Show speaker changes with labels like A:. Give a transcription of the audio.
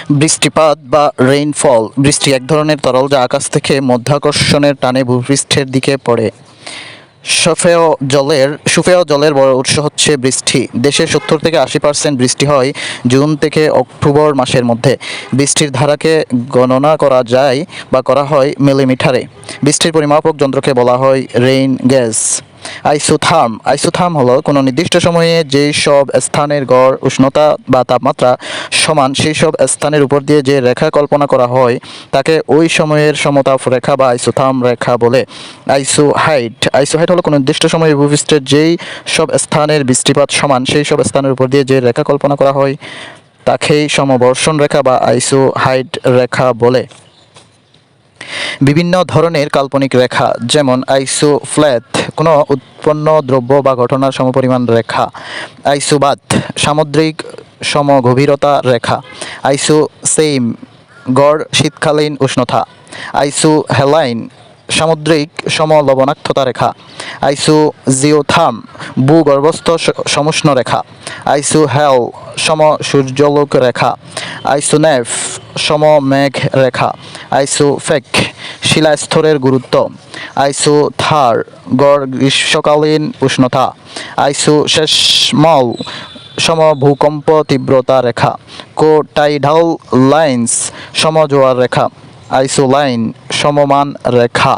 A: বৃষ্টিপাত বা রেইনফল বৃষ্টি এক ধরনের তরল যা আকাশ থেকে মধ্যাকর্ষণের টানে ভূপৃষ্ঠের দিকে পড়ে। সুপেয় জলের বড় উৎস হচ্ছে বৃষ্টি। দেশে 70 থেকে 80% বৃষ্টি হয় জুন থেকে অক্টোবর মাসের মধ্যে। বৃষ্টির ধারাকে গণনা করা যায় বা করা হয় মিলিমিটারে। বৃষ্টির পরিমাপক যন্ত্রকে বলা হয় রেইন গেজ। আইসোথার্ম হলো কোনো নির্দিষ্ট সময়ে যেই সব স্থানের গড় উষ্ণতা বা তাপমাত্রা সমান সেই সব স্থানের উপর দিয়ে যে রেখা কল্পনা করা হয় তাকে ওই সময়ের সমতাপ রেখা বা আইসোথার্ম রেখা বলে। আইসোহাইট হলো কোনো নির্দিষ্ট সময়ে ভূপৃষ্ঠের যেই সব স্থানের বৃষ্টিপাত সমান সেই সব স্থানের উপর দিয়ে যে রেখা কল্পনা করা হয় তাকেই সমবর্ষণ রেখা বা আইসোহাইট রেখা বলে। বিভিন্ন ধরনের কাল্পনিক রেখা যেমন আইসোফ্ল্যাট কোনো উৎপন্ন দ্রব্য বা ঘটনার সমপরিমাণ রেখা, আইসোবাথ সামুদ্রিক সমগভীরতা রেখা, আইসোসেইম গড় শীতকালীন উষ্ণতা, আইসোহেলাইন সামুদ্রিক সমলবণাক্ততা রেখা, আইসোজিওথার্ম ভূগর্ভস্থ সমুষ্ণ রেখা, আইসোহেল সমসূর্যালোক রেখা, আইসোনেফ সমমেঘ রেখা, আইসোফেক শিলাস্তরের গুরুত্ব, আইসোথার গড় গ্রীষ্মকালীন উষ্ণতা, আইসোসেসমল সমভূকম্প তীব্রতা রেখা, কোটাইডাল লাইন্স সমজোয়ার রেখা, আইসোলাইন সমমান রেখা।